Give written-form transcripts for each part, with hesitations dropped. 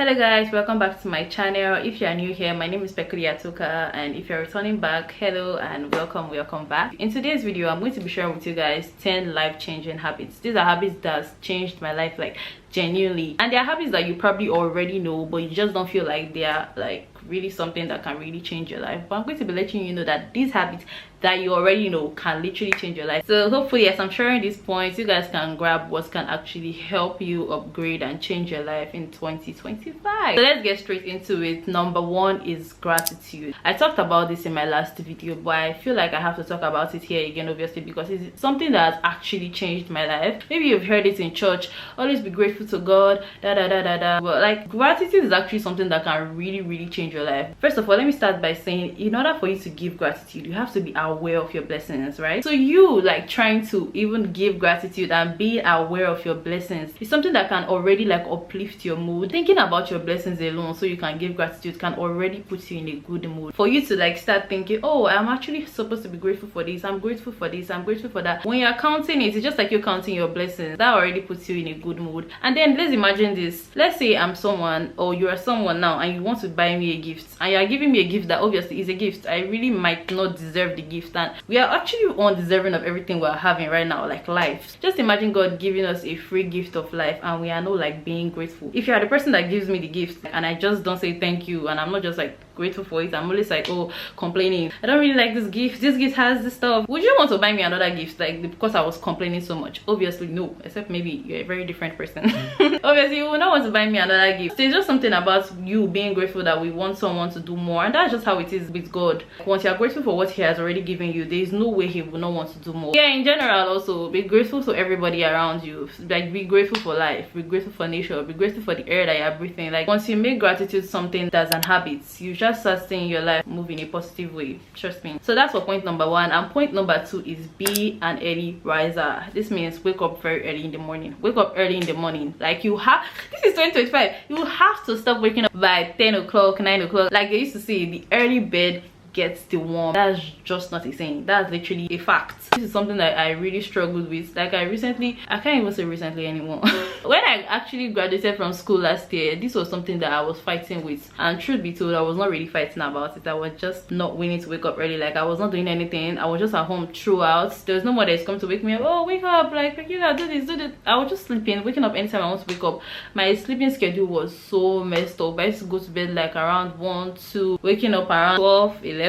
Hello guys, welcome back to my channel. If you are new here, my name is Toka, and if you're returning back, hello and welcome back. In today's video, I'm going to be sharing with you guys 10 life-changing habits. These are habits that changed my life, like genuinely, and they are habits that you probably already know, but you just don't feel like they are like really something that can really change your life. But I'm going to be letting you know that these habits that you already know can literally change your life. So hopefully, as I'm sharing these points, you guys can grab what can actually help you upgrade and change your life in 2025. So let's get straight into it. Number one is gratitude. I talked about this in my last video, but I feel like I have to talk about it here again, obviously, because it's something that has actually changed my life. Maybe you've heard it in church, always be grateful to God, but like, gratitude is actually something that can really change your life. First of all, let me start by saying, in order for you to give gratitude, you have to be aware of your blessings, right? So you like trying to even give gratitude and be aware of your blessings is something that can already like uplift your mood. Thinking about your blessings alone so you can give gratitude can already put you in a good mood. For you to like start thinking, oh, I'm actually supposed to be grateful for this, I'm grateful for this, I'm grateful for that. When you're counting it, it's just like you're counting your blessings. That already puts you in a good mood. And then let's imagine this. Let's say I'm someone, or you are someone now, and you want to buy me a gift, and you're giving me a gift that obviously is a gift. I really might not deserve the gift, and we are actually undeserving of everything we're having right now, like life. Just imagine God giving us a free gift of life, and we are not like being grateful. If you are the person that gives me the gift and I just don't say thank you, and I'm not just like grateful for it, I'm always like, oh, complaining, I don't really like this gift has this stuff, would you want to buy me another gift, like because I was complaining so much? Obviously no, except maybe you're a very different person. Obviously you will not want to buy me another gift. There's just something about you being grateful that we want someone to do more, and that's just how it is with God. Once you're grateful for what he has already given you, there is no way he will not want to do more. Yeah, in general, also be grateful to everybody around you. Like, be grateful for life, be grateful for nature, be grateful for the air that you're breathing. Like, once you make gratitude something that's an habit, you just start seeing your life move in a positive way, trust me. So that's for point number one. And point number two is be an early riser. This means wake up very early in the morning. Wake up early in the morning. Like, you have, this is 2025, you have to stop waking up by 10 o'clock 9 o'clock. Like they used to say, the early bird gets the worm. That's just not a saying, that's literally a fact. This is something that I really struggled with. Like, I can't even say recently anymore. When I actually graduated from school last year, this was something that I was fighting with, and truth be told, I was not really fighting about it. I was just not willing to wake up early. Like, I was not doing anything, I was just at home throughout. There was no one that's come to wake me up. Oh, wake up, like, you know, do this. I was just sleeping, waking up anytime I want to wake up. My sleeping schedule was so messed up. I used to go to bed like around 1, 2, waking up around 12, 11.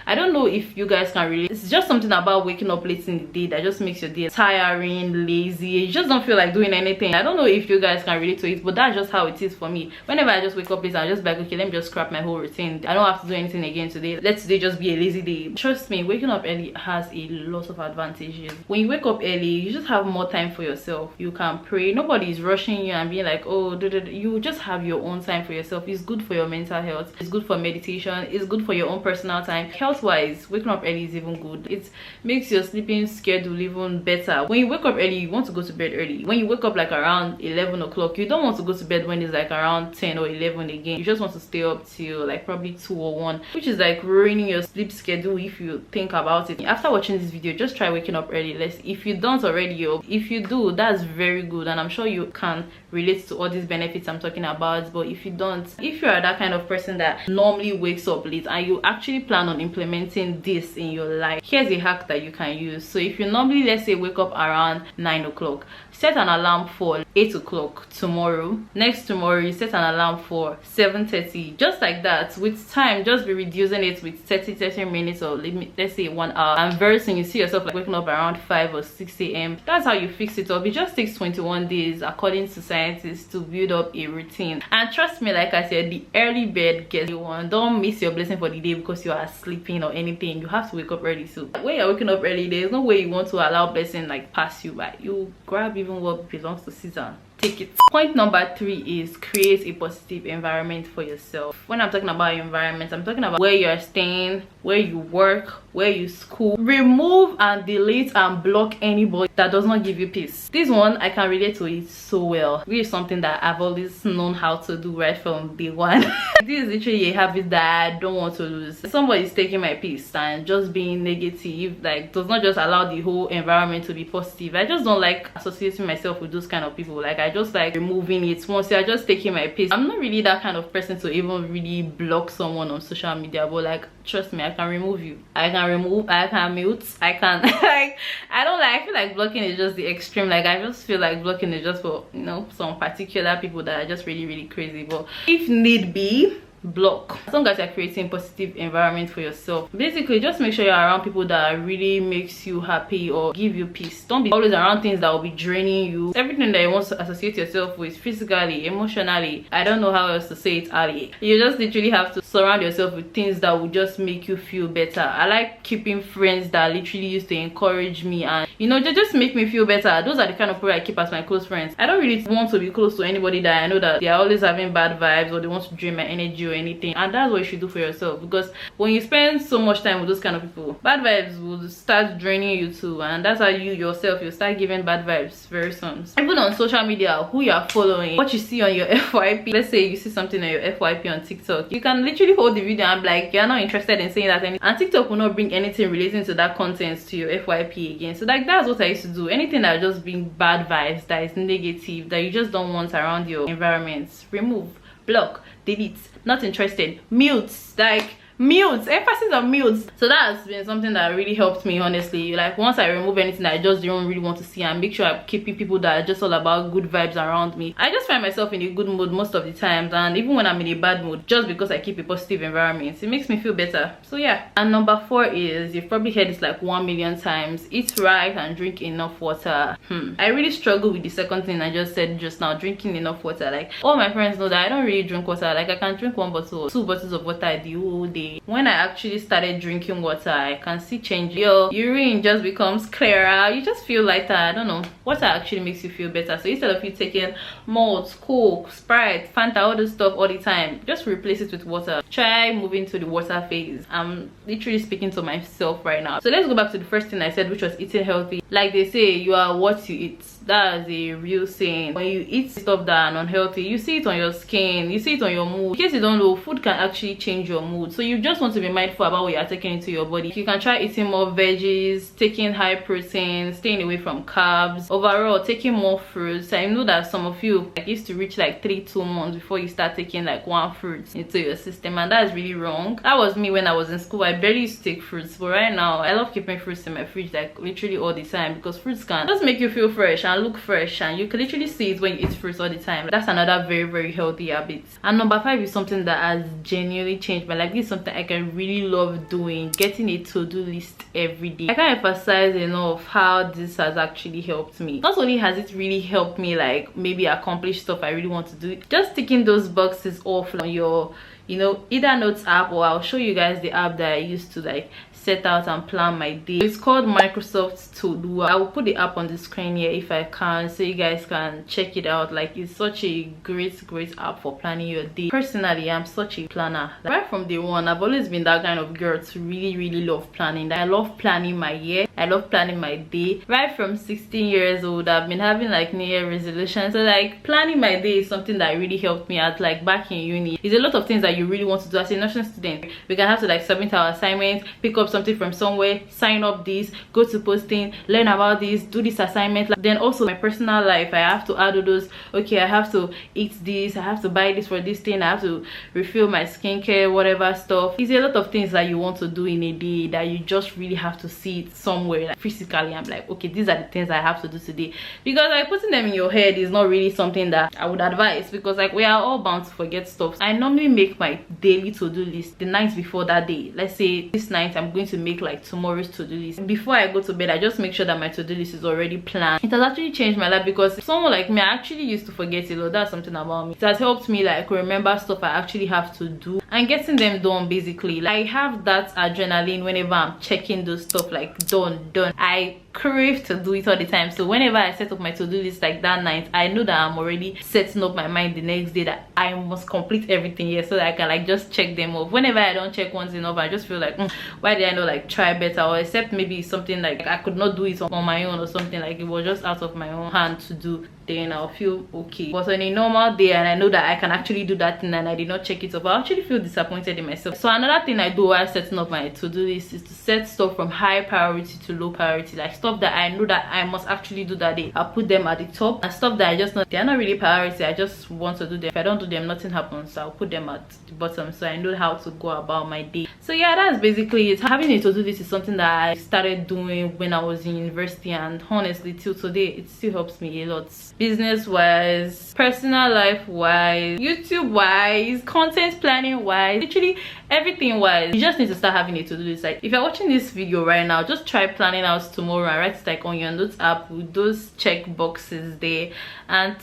I don't know if you guys can relate. It's just something about waking up late in the day that just makes your day tiring, lazy. You just don't feel like doing anything. I don't know if you guys can relate to it, but that's just how it is for me. Whenever I just wake up late, I'm just like, okay, let me just scrap my whole routine. I don't have to do anything again today. Let today just be a lazy day. Trust me, waking up early has a lot of advantages. When you wake up early, you just have more time for yourself. You can pray. Nobody is rushing you and being like, oh, you just have your own time for yourself. It's good for your mental health. It's good for meditation. It's good for your own personal time. Health wise, waking up early is even good. It makes your sleeping schedule even better. When you wake up early, you want to go to bed early. When you wake up like around 11 o'clock, you don't want to go to bed when it's like around 10 or 11 again. You just want to stay up till like probably 2 or 1, which is like ruining your sleep schedule if you think about it. After watching this video, just try waking up early. If you don't already, or if you do, that's very good, and I'm sure you can relate to all these benefits I'm talking about. But if you don't, if you are that kind of person that normally wakes up late and you actually plan on implementing this in your life, here's a hack that you can use. So if you normally, let's say, wake up around 9 o'clock, set an alarm for 8 o'clock tomorrow. Next tomorrow, you set an alarm for 7:30. Just like that. With time, just be reducing it with 30 minutes, or let's say 1 hour, and very soon you see yourself like waking up around 5 or 6 a.m. That's how you fix it up. It just takes 21 days according to scientists to build up a routine. And trust me, like I said, the early bird gets the worm. Don't miss your blessing for the day because you are sleeping or anything. You have to wake up early. So when you're waking up early, there's no way you want to allow blessing like pass you by. You grab even what belongs to Caesar, take it. Point number 3 is create a positive environment for yourself. When I'm talking about environment, I'm talking about where you're staying, where you work, where you school. Remove and delete and block anybody that does not give you peace. This one I can relate to it so well. This is something that I've always known how to do right from day one. This is literally a habit that I don't want to lose. Somebody's taking my peace and just being negative, like, does not just allow the whole environment to be positive. I just don't like associating myself with those kind of people. Like, I just like removing it. Once you're just taking my peace, I'm not really that kind of person to even really block someone on social media, but like, trust me, I can remove you. I can remove, I can mute, I can like, I don't like, I feel like blocking is just the extreme. Like, I just feel like blocking is just for, you know, some particular people that are just really crazy. But if need be, block. As long as you're creating positive environment for yourself, basically just make sure you're around people that really makes you happy or give you peace. Don't be always around things that will be draining you. Everything that you want to associate yourself with, physically, emotionally, I don't know how else to say it, Ali, you just literally have to surround yourself with things that will just make you feel better. I like keeping friends that literally used to encourage me and, you know, they just make me feel better. Those are the kind of people I keep as my close friends. I don't really want to be close to anybody that I know that they are always having bad vibes or they want to drain my energy or anything. And that's what you should do for yourself, because when you spend so much time with those kind of people, bad vibes will start draining you too, and that's how you yourself, you start giving bad vibes very soon. Even on social media, who you are following, what you see on your FYP. Let's say you see something on your FYP on TikTok, you can literally hold the video and be like, you're not interested in saying that, and TikTok will not bring anything relating to that content to your FYP again. So like, that's what I used to do. Anything that just brings bad vibes, that is negative, that you just don't want around your environments, remove, block, delete, not interested, mute. Like, mute, emphasis on mute. So that has been something that really helped me, honestly. Like, once I remove anything that I just don't really want to see, and make sure I'm keeping people that are just all about good vibes around me, I just find myself in a good mood most of the times. And even when I'm in a bad mood, just because I keep a positive environment, it makes me feel better. So yeah. And number 4 is, you've probably heard this like 1 million times, eat right and drink enough water. I really struggle with the second thing I just said just now, drinking enough water. Like, all my friends know that I don't really drink water. Like, I can drink 1 bottle, 2 bottles of water the whole day. When I actually started drinking water, I can see change. Your urine just becomes clearer, you just feel lighter. I don't know, water actually makes you feel better. So instead of you taking malt, Coke, Sprite, Fanta, all this stuff all the time, just replace it with water. Try moving to the water phase. I'm literally speaking to myself right now. So let's go back to the first thing I said, which was eating healthy. Like they say, you are what you eat. That is a real saying. When you eat stuff that are unhealthy, you see it on your skin, you see it on your mood. In case you don't know, food can actually change your mood. So you just want to be mindful about what you are taking into your body. You can try eating more veggies, taking high protein, staying away from carbs, overall taking more fruits. I know that some of you like used to reach like 3-2 months before you start taking like 1 fruit into your system, and that is really wrong. That was me when I was in school. I barely used to take fruits, but right now I love keeping fruits in my fridge like literally all the time, because fruits can just make you feel fresh and look fresh, and you can literally see it when you eat fruits all the time. That's another very healthy habit. And number 5 is something that has genuinely changed my life. This is something I can really love doing, getting a to-do list every day. I can't emphasize enough how this has actually helped me. Not only has it really helped me like maybe accomplish stuff I really want to do, just ticking those boxes off on your, you know, either notes app, or I'll show you guys the app that I used to like set out and plan my day. It's called Microsoft To Do. I will put the app on the screen here if I can, so you guys can check it out. Like, it's such a great app for planning your day. Personally, I'm such a planner. Like, right from day one, I've always been that kind of girl to really love planning. I love planning my year, I love planning my day. Right from 16 years old, I've been having like New Year resolutions. So like, planning my day is something that really helped me out. Like, back in uni, it's a lot of things that you really want to do as a nursing student. We can have to like submit our assignments, pick up something from somewhere, sign up this, go to posting, learn about this, do this assignment. Then also my personal life, I have to add all those, okay, I have to eat this, I have to buy this for this thing, I have to refill my skincare, whatever stuff. It's a lot of things that you want to do in a day that you just really have to see it somewhere, like physically. I'm like, okay, these are the things I have to do today, because like putting them in your head is not really something that I would advise, because like we are all bound to forget stuff. I normally make my daily to-do list the night before that day. Let's say this night I'm going to make like tomorrow's to-do list. Before I go to bed, I just make sure that my to-do list is already planned. It has actually changed my life, because someone like me, I actually used to forget a lot. That's something about me. It has helped me like remember stuff I actually have to do and getting them done. Basically, like, I have that adrenaline whenever I'm checking those stuff like done. done. I crave to do it all the time. So whenever I set up my to-do list like that night, I know that I'm already setting up my mind the next day that I must complete everything here, so that I can like just check them off. Whenever I don't check once enough, I just feel like why did I not like try better, or except maybe something like I could not do it on my own, or something like it was just out of my own hand to do, then I'll feel okay. But on a normal day and I know that I can actually do that thing and I did not check it off, I actually feel disappointed in myself. So another thing I do while setting up my to-do list is to set stuff from high priority to low priority, like stuff that I know that I must actually do that day. I'll put them at the top, and stuff that I just know they're not really priority, I just want to do them. If I don't do them, nothing happens, so I'll put them at the bottom, so I know how to go about my day. So yeah, that's basically it. Having a to-do list is something that I started doing when I was in university, and honestly till today it still helps me a lot, business wise, personal life wise, YouTube wise, content planning wise, literally everything wise. You just need to start having a to-do list. Like if you're watching this video right now, just try planning out tomorrow and write it like on your notes app with those check boxes there, and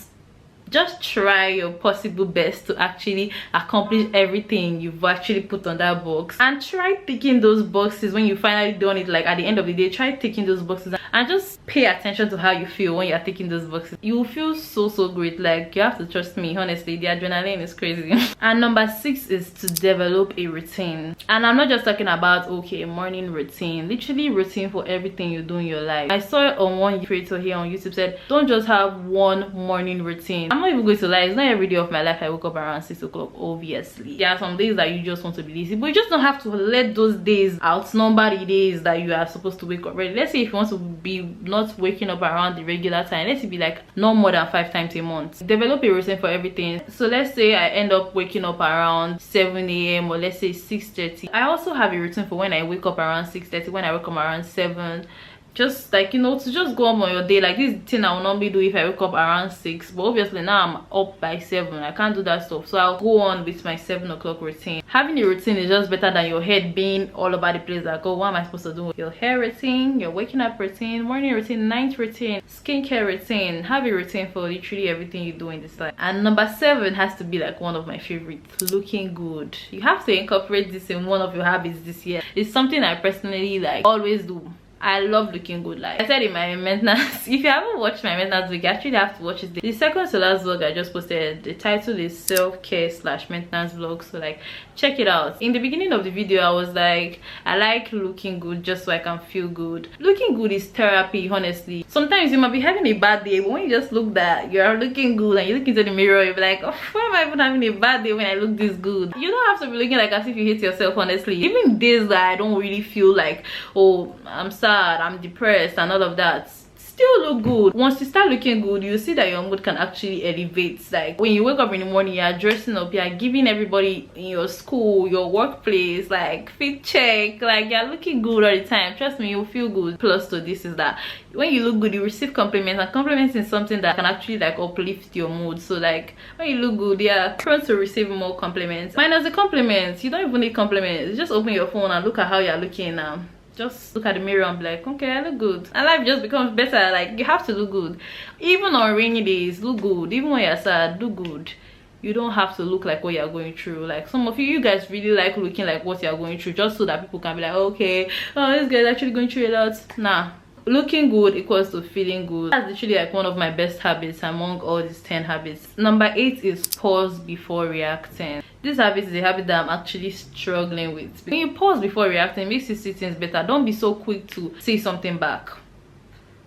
just try your possible best to actually accomplish everything you've actually put on that box, and try ticking those boxes when you finally done it. Like at the end of the day, try ticking those boxes and just pay attention to how you feel when you're ticking those boxes. You will feel so great. Like you have to trust me, honestly, the adrenaline is crazy. And number 6 is to develop a routine. And I'm not just talking about okay morning routine, literally routine for everything you do in your life. I saw it on one creator here on YouTube said don't just have one morning routine. I'm not even going to lie, it's not every day of my life I wake up around 6 o'clock. Obviously there are some days that you just want to be lazy, but you just don't have to let those days outnumber the days that you are supposed to wake up ready. Let's say if you want to be not waking up around the regular time, let's say be like no more than 5 times a month. Develop a routine for everything. So let's say I end up waking up around 7 a.m. or let's say 6:30. I also have a routine for when I wake up around 6:30, when I wake up around 7, just like, you know, to just go on your day. Like this thing I will normally do if I wake up around 6, but obviously now I'm up by 7, I can't do that stuff, so I'll go on with my 7 o'clock routine. Having a routine is just better than your head being all over the place, like oh what am I supposed to do? Your hair routine, your waking up routine, morning routine, night routine, skincare routine. Have a routine for literally everything you do in this life. And number 7 has to be like one of my favorites, looking good. You have to incorporate this in one of your habits this year. It's something I personally like always do. I love looking good. Like I said in my maintenance, if you haven't watched my maintenance vlog, you actually have to watch it. The second to last vlog I just posted, the title is self-care / maintenance vlog, so like check it out. In the beginning of the video I was like, I like looking good just so I can feel good. Looking good is therapy, honestly. Sometimes you might be having a bad day, but when you just look that you're looking good and you look into the mirror, you'll be like, oh, why am I even having a bad day when I look this good? You don't have to be looking like as if you hate yourself, honestly. Even days that I don't really feel like, oh I'm sad, I'm depressed and all of that, still look good. Once you start looking good, you see that your mood can actually elevate. Like when you wake up in the morning, you're dressing up, you're giving everybody in your school, your workplace, like fit check, like you're looking good all the time. Trust me, you'll feel good. Plus to this is that when you look good, you receive compliments, and compliments is something that can actually like uplift your mood. So like when you look good, you're prone to receive more compliments. Minus the compliments, you don't even need compliments. Just open your phone and look at how you're looking now. Just look at the mirror and be like, okay, I look good. And life just becomes better. Like you have to look good. Even on rainy days, look good. Even when you're sad, look good. You don't have to look like what you're going through. Like some of you guys really like looking like what you're going through, just so that people can be like, okay, oh, this guy's actually going through a lot. Nah, looking good equals to feeling good. That's literally like one of my best habits among all these 10 habits. Number 8 is pause before reacting. This habit is a habit that I'm actually struggling with. When you pause before reacting, it makes you see things better. Don't be so quick to say something back.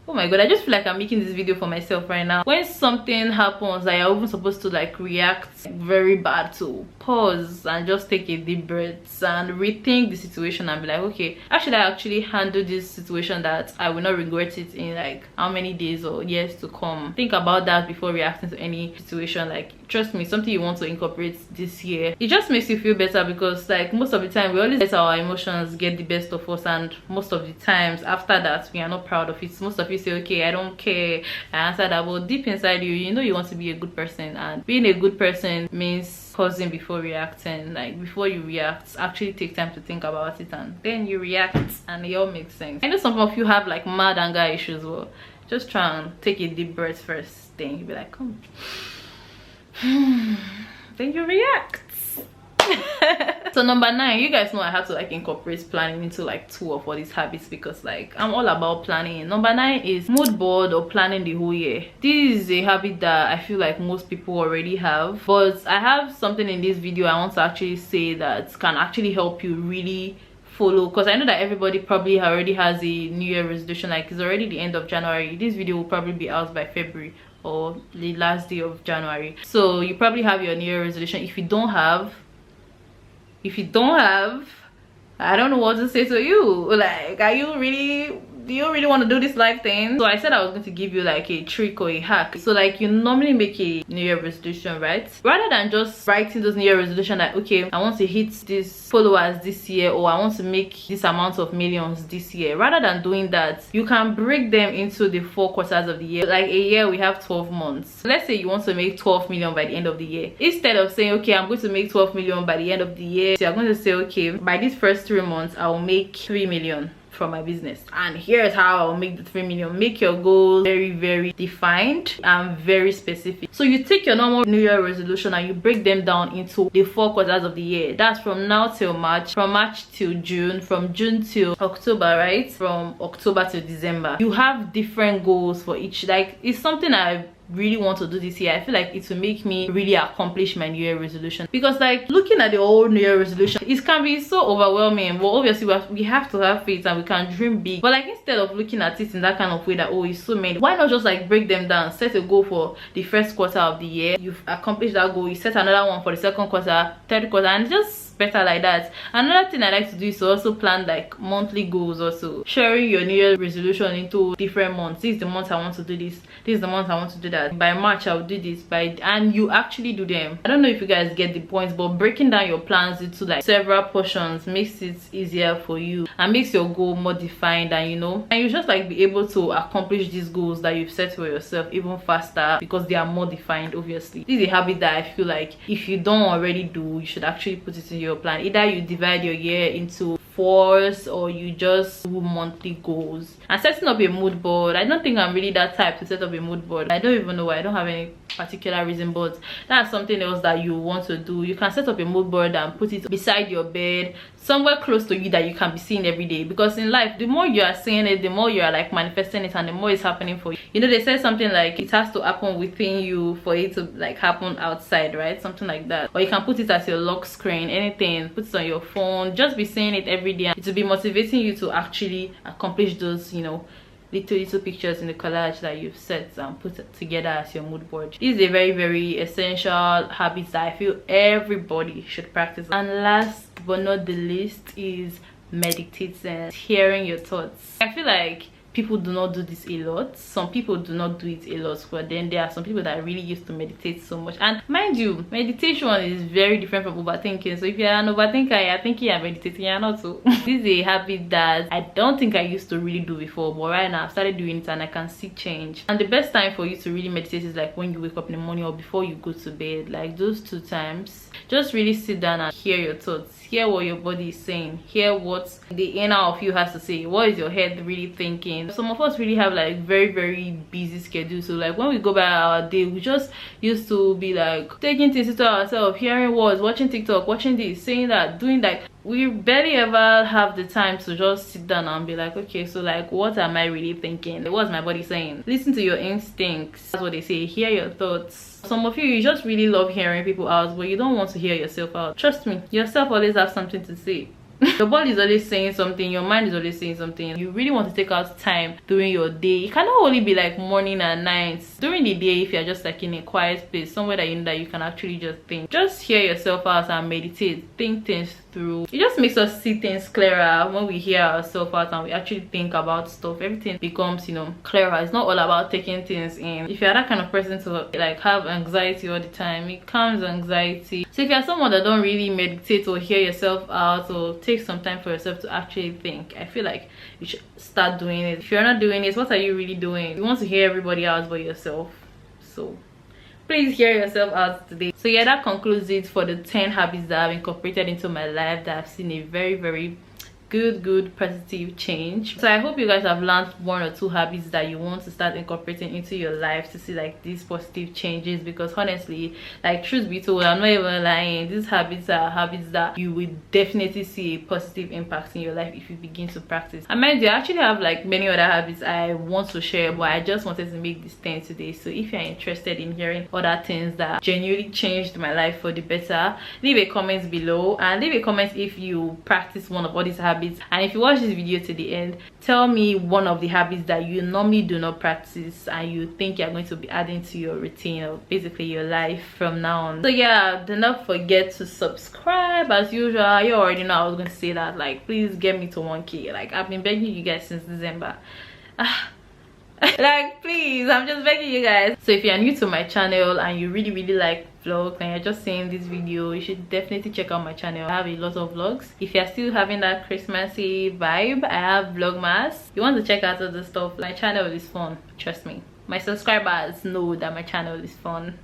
Oh my god, I just feel like I'm making this video for myself right now. When something happens that you're even supposed to like react very bad to, pause and just take a deep breath and rethink the situation and be like, okay, how should I actually handle this situation that I will not regret it in like how many days or years to come? Think about that before reacting to any situation. Like trust me, something you want to incorporate this year. It just makes you feel better, because like most of the time we always let our emotions get the best of us, and most of the times after that we are not proud of it. Most of you say, okay, I don't care, I answered that, but deep inside you, you know you want to be a good person, and being a good person means pausing before reacting. Like before you react, actually take time to think about it, and then you react, and it all makes sense. I know some of you have like mad anger issues. Well, just try and take a deep breath first, then you be like, come then you react. So number 9, you guys know I have to like incorporate planning into like 2 of all these habits because like I'm all about planning. Number 9 is mood board or planning the whole year. This is a habit that I feel like most people already have, but I have something in this video I want to actually say that can actually help you really follow, because I know that everybody probably already has a new year resolution. Like it's already the end of January. This video will probably be out by February or the last day of January, so you probably have your new year resolution. If you don't have, I don't know what to say to you. Like, do you really want to do this life thing? So I said I was going to give you like a trick or a hack. So like you normally make a new year resolution, right? Rather than just writing those new year resolution like, okay, I want to hit this followers this year, or I want to make this amount of millions this year, rather than doing that, you can break them into the 4 quarters of the year. Like a year we have 12 months. Let's say you want to make 12 million by the end of the year. Instead of saying, okay, I'm going to make 12 million by the end of the year, so you're going to say, okay, by these first 3 months I'll make 3 million from my business, and here's how I'll make the 3 million. Make your goals very, very defined and very specific. So you take your normal new year resolution and you break them down into the 4 quarters of the year. That's from now till March, from March till June, from June till October, right? From October to December. You have different goals for each. Like it's something I really want to do this year. I feel like it will make me really accomplish my new year resolution, because like looking at the old new year resolution, it can be so overwhelming. But obviously we have to have faith and we can dream big. But like instead of looking at it in that kind of way that, oh, it's so many, why not just like break them down? Set a goal for the first quarter of the year, you've accomplished that goal, you set another one for the second quarter, third quarter, and just better like that. Another thing I like to do is to also plan like monthly goals, also sharing your new year resolution into different months. This is the month I want to do this is the month I want to do that. By March I'll do this, and you actually do them. I don't know if you guys get the points, but breaking down your plans into like several portions makes it easier for you and makes your goal more defined, and you just like be able to accomplish these goals that you've set for yourself even faster because they are more defined. Obviously, this is a habit that I feel like if you don't already do, you should actually put it in your plan. Either you divide your year into 4s or you just do monthly goals. And setting up a mood board, I don't think I'm really that type to set up a mood board. I don't even know why. I don't have any particular reason, but that's something else that you want to do. You can set up a mood board and put it beside your bed, somewhere close to you that you can be seeing every day, because in life the more you are seeing it, the more you are like manifesting it, and the more it's happening for you. They say something like it has to happen within you for it to like happen outside, right? Something like that. Or you can put it as your lock screen, anything, put it on your phone, just be seeing it every day, and it will be motivating you to actually accomplish those little pictures in the collage that you've set and put it together as your mood board. This is a very, very essential habit that I feel everybody should practice. And last but not the least is meditating, hearing your thoughts. I feel like people do not do this a lot. Some people do not do it a lot, but then there are some people that are really used to meditate so much. And mind you, meditation is very different from overthinking. So if you're an overthinker, you're thinking you're meditating, you're not. So this is a habit that I don't think I used to really do before, but right now I've started doing it and I can see change. And the best time for you to really meditate is like when you wake up in the morning or before you go to bed. Like those 2 times, just really sit down and hear your thoughts, hear what your body is saying, hear what the inner of you has to say. What is your head really thinking? Some of us really have like very, very busy schedules, so like when we go by our day, we just used to be like taking things into ourselves, hearing words, watching TikTok, watching this, saying that, doing that. We barely ever have the time to just sit down and be like, okay, so like what am I really thinking? What's my body saying? Listen to your instincts. That's what they say. Hear your thoughts. Some of you just really love hearing people out, but you don't want to hear yourself out. Trust me, yourself always have something to say. Your body is always saying something, your mind is always saying something. You really want to take out time during your day. It cannot only be like morning and night. During the day, if you're just like in a quiet place, somewhere that you know that you can actually just think, just hear yourself out and meditate, think things through. It just makes us see things clearer when we hear ourselves out and we actually think about stuff. Everything becomes clearer. It's not all about taking things in. If you're that kind of person to like have anxiety all the time, it calms anxiety. So if you're someone that don't really meditate or hear yourself out or take some time for yourself to actually think, I feel like you should start doing it. If you're not doing it, what are you really doing? You want to hear everybody out but yourself, so please hear yourself out today. So yeah, that concludes it for the 10 habits that I've incorporated into my life that I've seen a very, very good positive change. So I hope you guys have learned 1 or 2 habits that you want to start incorporating into your life to see like these positive changes, because honestly, like, truth be told, I'm not even lying, these habits are habits that you will definitely see a positive impact in your life if you begin to practice. And mind you, I actually have like many other habits I want to share, but I just wanted to make this 10 today. So if you're interested in hearing other things that genuinely changed my life for the better, leave a comment below, and leave a comment if you practice one of all these habits. And if you watch this video to the end, tell me one of the habits that you normally do not practice and you think you're going to be adding to your routine, or basically your life from now on. So yeah, do not forget to subscribe as usual. You already know I was going to say that. Like, please get me to 1K. Like, I've been begging you guys since December. Like, please, I'm just begging you guys. So if you're new to my channel and you really like vlogs and you're just seeing this video, you should definitely check out my channel. I have a lot of vlogs. If you're still having that Christmassy vibe, I have vlogmas. You want to check out all the stuff. My channel is fun, trust me. My subscribers know that my channel is fun.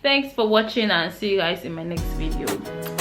Thanks for watching, and see you guys in my next video.